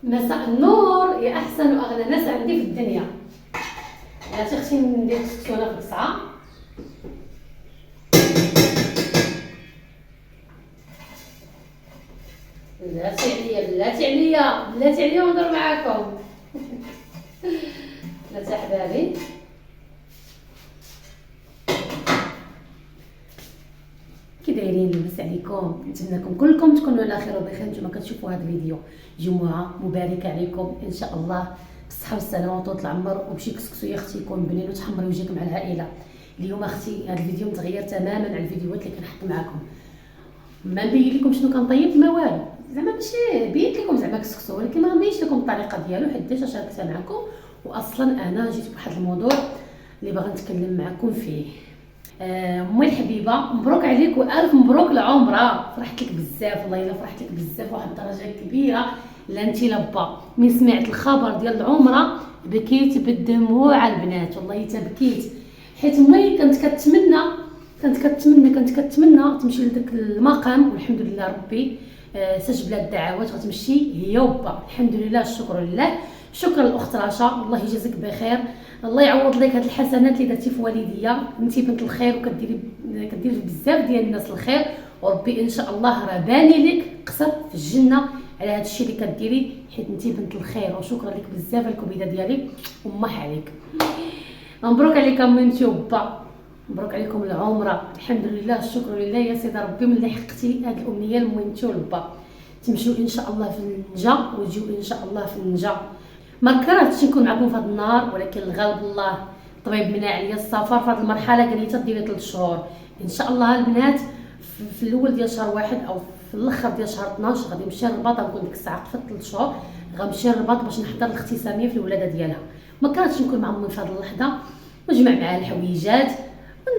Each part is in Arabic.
مساء النور يا احسن واغلى ناس عندي في الدنيا. بلاتي اختي ندير كسكسونه في القصعه. بلاتي عليا ونهضر معاكم. بلاتي احبابي، كي دايرين؟ لاباس عليكم؟ نتمنىكم كلكم تكونوا على خير وبخير. نتوما كتشوفوا هذا الفيديو جمعه مباركه عليكم ان شاء الله، بالصحه والسلامه وطول العمر، وبشي كسكسو يا اختي يكون بنين وتحمري وجهك مع العائله. اليوم اختي هذا الفيديو متغير تماما على الفيديوهات اللي كنحط معكم. ما نبين لكم شنو كنطيب، ما والو، زعما ماشي بينت لكم زعما كسكسو، ولكن ما غنبينش لكم الطريقه ديالو حيت شاركتها معكم. واصلا انا جيت بواحد الموضوع اللي باغا نتكلم معكم فيه. امي الحبيبه، مبروك عليك والف مبروك العمره. فرحت لك بزاف، والله الا فرحت لك بزاف واحد الدرجه كبيره. لا انت لبا من سمعت الخبر ديال العمره بكيت بالدموع البنات، والله حتى بكيت، حيت امي كانت كتمنى تمشي لذاك المقام، والحمد لله ربي سجب لها الدعوات غتمشي هي وبا. الحمد لله، الشكر لله، شكرا الاخت رشا، الله يجازيك بخير، الله يعوض لك هاد الحسنات اللي درتي في والديا. انت بنت الخير وكديري بزاف ديال الناس الخير، وربي ان شاء الله راه باني لك قصر في الجنه على هاد الشيء اللي كديري، حيت انت بنت الخير. وشكرا لك بزاف على الكبيده ديالك ومح عليك. مبروك عليك امي انت وبا، مبروك عليكم العمره. الحمد لله، الشكر لله يا سيدي ربي ملي حققتي هاد الامنيه لمي انت ولبا. تمشيو ان شاء الله في النجا وتجيو ان شاء الله في النجا. ما كرهتش نكون معكم في هذا النهار، ولكن الغالب الله طبيب منع عليا السفر في هذه المرحله، قال لي تديري 3 شهور ان شاء الله. البنات في الاول ديال شهر واحد او في الاخر ديال شهر 12 غادي نمشي للرباط، غنكون ديك الساعه قفلت 3 شهور، غنمشي للرباط باش نحضر الاختتاميه في الولاده ديالها. ما كرهتش نكون مع امي في هذه اللحظه ونجمع معاها الحويجات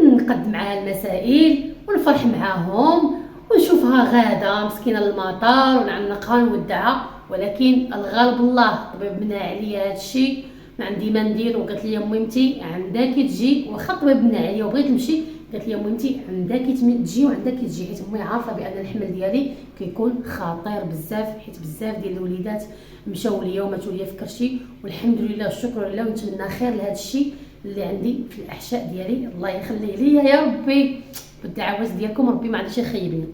ونقد معاها المسائل ونفرح معاهم ونشوفها غاده مسكينه للمطار ونعنقها نودعها. ولكن الغالب الله طبيب منع عليا هذا الشيء، ما عندي ما ندير. وقالت لي امي انتي عندك تجي، واخا طبيب منع عليا وبغيت نمشي، قالت لي امي انتي عندك تجي وعندك تجي، حيت امي عارفه بان الحمل ديالي كيكون خطير بزاف، حيت بزاف ديال الوليدات مشاو ليا وماتوا ليا في كرشي. والحمد لله، الشكر لله، ونتمنى خير لهذا الشيء اللي عندي في الاحشاء ديالي. الله يخليه ليا يا ربي، بالدعوات ديالكم ربي ما عندش يخيبني.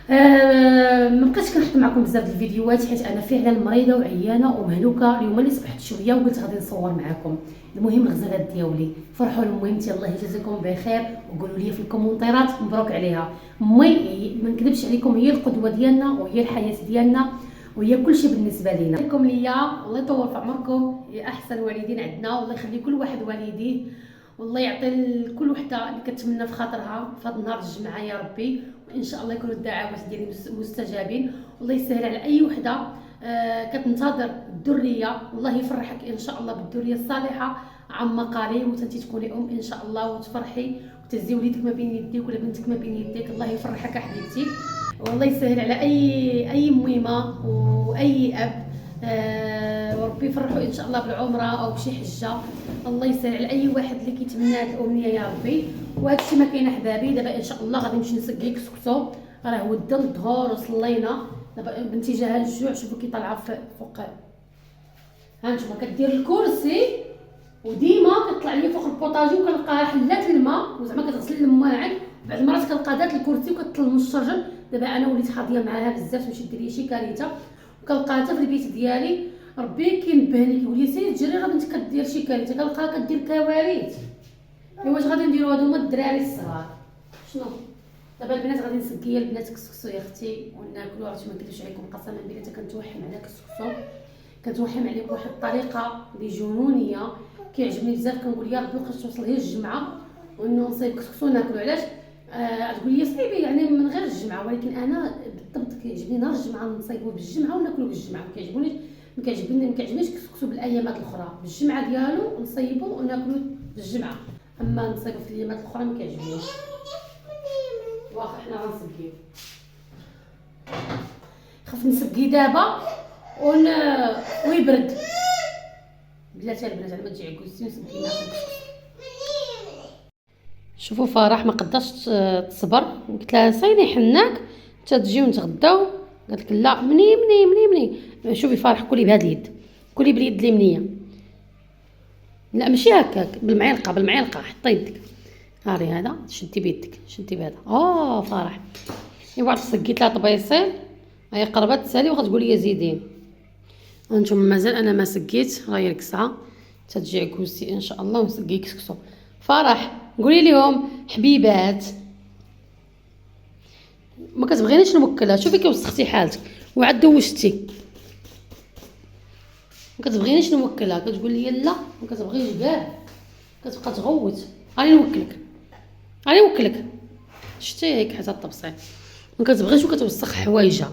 ما بقيتش كنحط معكم بزاف ديال الفيديوهات، حيت انا فعلا مريضه وعيانه ومهلوكه. اليوم اللي صبحت شويه وقلت غادي نصور معكم. المهم الغزالات ديالي فرحوا لامي انت، الله يجازيكم بخير، وقولوا لي في الكومونتيرات مبروك عليها. امي ما نكذبش عليكم هي القدوه ديالنا وهي الحياه ديالنا وهي كل شيء بالنسبه لينا. لكم ليا، الله يطول في عمركم يا احسن والدين عندنا، والله يخلي كل واحد والديه، والله يعطي لكل وحده اللي كتمنى في خاطرها في هذا النهار الجمعه يا ربي. وان شاء الله يكونوا الدعوات ديالي مستجابين، والله يسهل على اي وحده كتنتظر الذريه، والله يفرحك ان شاء الله بالذريه الصالحه عما قريب، وانت تكوني ان شاء الله وتفرحي وتهزي وليدك ما بين يديك ولا بنتك ما بين يديك. الله يفرحك حبيبتي، والله يسهل على اي ميمه واي اب. وربي يفرحوا ان شاء الله بالعمره او بشي حجه. الله يسهل على اي واحد اللي كيتمنى هذه الامنيه يا ربي. وهذا الشيء ما كاين احبابي. دابا ان شاء الله غادي نمشي نسقي كسكسو، راه ودى الظهور وصلينا. دابا بنتي جاها الجوع، شوفوا كي طالعه فوق، ها نتوما كدير الكرسي وديما كطلع لي فوق البوطاجي وكنلقاها حلات الماء وزعما كتغسل المواعن، بعض المرات كنلقى دات الكرسي وكتطل من الشرجم. دابا انا وليت خاضيه معاها بزاف، تمشي دير لي شي كارثه، وكنلقاها حتى في البيت ديالي ربي كينبه لي كيقول لي سير جري راه بنتك كدير شي كارثه، كنلقاها كدير كوارث. واش غادي نديروا هادو هما الدراري الصغار؟ شنو دابا البنات غادي نسقيا البنات كسكسو يا اختي وناكلوا. عرفتي ما نكذبش عليكم قسما بالله حتى كنتوحم على كسكسو، كنتوحم عليه بواحد الطريقه اللي جنونيه كيعجبني بزاف. كنقول يا ربي واخا توصل هي الجمعه وانه نصايب كسكسو ناكلو. علاش تقول لي صعيبه يعني من غير الجمعه، ولكن انا بالضبط كيعجبني نهار الجمعه نصايبوه بالجمعه وناكلو بالجمعه. ما كيعجبنيش كسكسو بالايامات الاخرى، بالجمعه ديالو نصايبو وناكلو بالجمعه، اما نصايبو في الايامات الاخرى ما كيعجبنيش. واخا حنا غنسقيو، خاف نسقي دابا ويبرد. بلاتي البنات على ما تجي عكوزتي نسقي معكم. شوفوا فرح ما قداش تصبر، قلت لها صايني حناك حتى تجيو نتغداو، قالت لك لا مني شوفي فرح، كلي بهاد اليد، كلي باليد اليمنيه. لا ماشي هكاك، بالمعلقه حطي يدك. هاري هذا شدي بيدك، شدي بهذا. فرح ايوا سقيت لها طبيصيل، هي قربت تسالي وغتقول لي زيدين. انتم مازال انا ما سقيت، راهي ركسه تتجي عكوسي ان شاء الله ونسقي كسكسو. فرح قولي لهم حبيبات، ما كتبغينيش نوكلها. شوفي كي وسختي حالتك وعاد دوشتي، ما كتبغينيش نوكلها، كتقول لي لا ما كتبغيش كاع، كتبقى تغوت. راني نوكلك شتي هيك حتى الطبسيل، ما كتبغيش وكتوسخ حوايجها.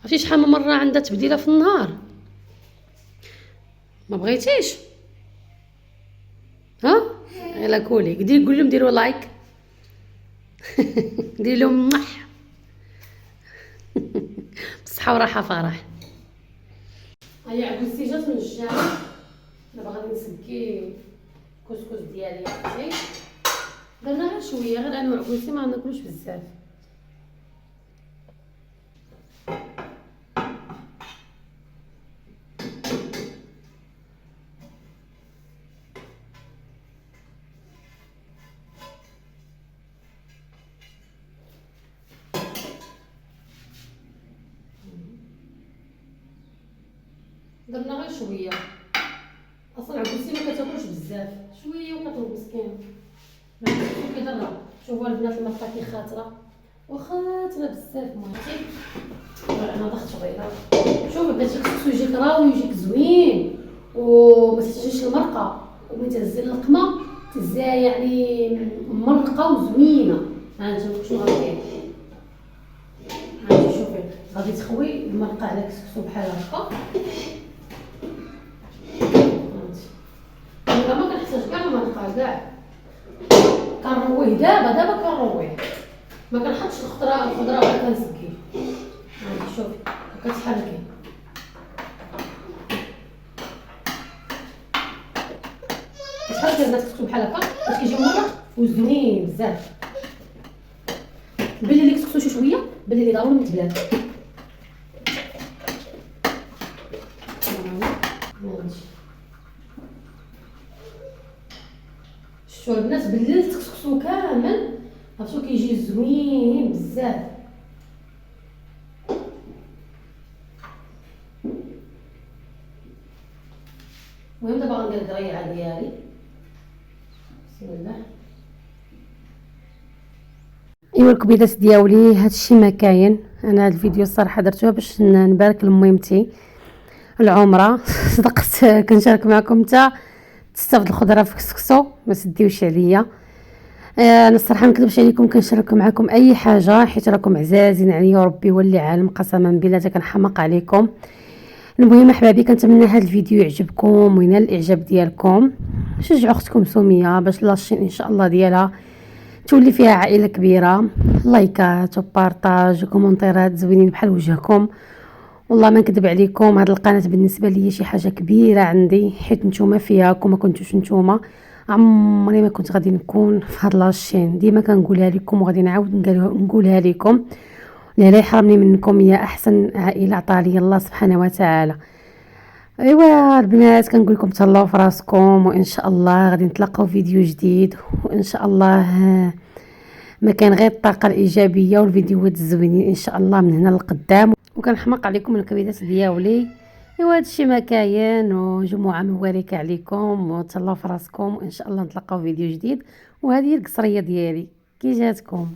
عرفتي شحال من مره عندها تبديله في النهار؟ ما بغيتيش؟ ها يلا كولي، قول لهم ديروا لايك. ديري لهم بصحه وراحه فرح. هيا عكوسي جات من الجامع، دابا غادي نسقي كسكس ديالي. عرفتي درنا غير شويه، غير انا وعكوسي ما ناكلوش بزاف. درنا غير شويه، اصلا عكوسي ما كتاكلش بزاف، شويه وكتوب مسكين. كي درنا شوفوا البنات المرقه كي خاطره وخاطره بزاف. عرفتي انا ضغط صغيره. شوفي بلاتي خصو يجيك راوي ويجيك زوين وما تحتاجيش المرقه، ومن تهزي اللقمه تهزيها يعني مرقه وزوينه. ها انت شنو غدير؟ هانتي شوفي غادي تخوي المرقه على كسكسو بحال هكا. انا ما كنحتاج كاع المرقه كاع، كنرويه دابا كنرويه، ما كنحطش الخضره ولا كنسقيه. هانتي شوفي كتحركي البنات كتكتب بحال هكا باش كيجيو مرق وزوين بزاف. بلي لي كسكسو شويه، بلي لي ضروري متبلات. شفتوا البنات بلي الكسكسو كامل عرفتو كيجي زوين بزاف. المهم دابا غندير القريعه ديالي. بسم الله. ايوا الكبيدات ديالي هادشي ما كاين. انا هاد الفيديو الصراحه درتوها باش نبارك لميمتي العمره. صدقت كنشارك معكم حتى تستافد الخضره في كسكسو، ما تديوش عليا. انا الصراحه ما نكذبش عليكم، كنشارك معكم اي حاجه حيت راكم عزازين عليا وربي ولي عالم، قسما بالله كنحماق عليكم. المهم احبابي كنتمنى هذا الفيديو يعجبكم وينال الاعجاب ديالكم. شجعوا اختكم سميه باش لاشين ان شاء الله ديالها تولي فيها عائله كبيره. لايكات وبارطاج وكومونتيرات زوينين بحال وجهكم. والله ما نكذب عليكم، هذه القناه بالنسبه لي شي حاجه كبيره عندي، حيت نتوما فيها كون ما كنتوش نتوما عمري ما كنت غادي نكون في هاد لاشين. ديما كنقولها لكم وغادي نعاود نقولها لكم، لا يحرمني منكم يا احسن عائله عطاني الله سبحانه وتعالى. ايوا البنات كنقول لكم تهلاو في راسكم، وان شاء الله غادي نتلاقاو فيديو جديد، وان شاء الله ما كان غير الطاقه الايجابيه والفيديوهات الزوينين ان شاء الله من هنا للقدام. وكنحماق عليكم الكبيدات ديالي. ايوا هادشي ما كاين، وجمعه مباركه عليكم وتهلاو في راسكم، وان شاء الله نتلاقاو فيديو جديد. وهذه هي القصريه ديالي كي جاتكم.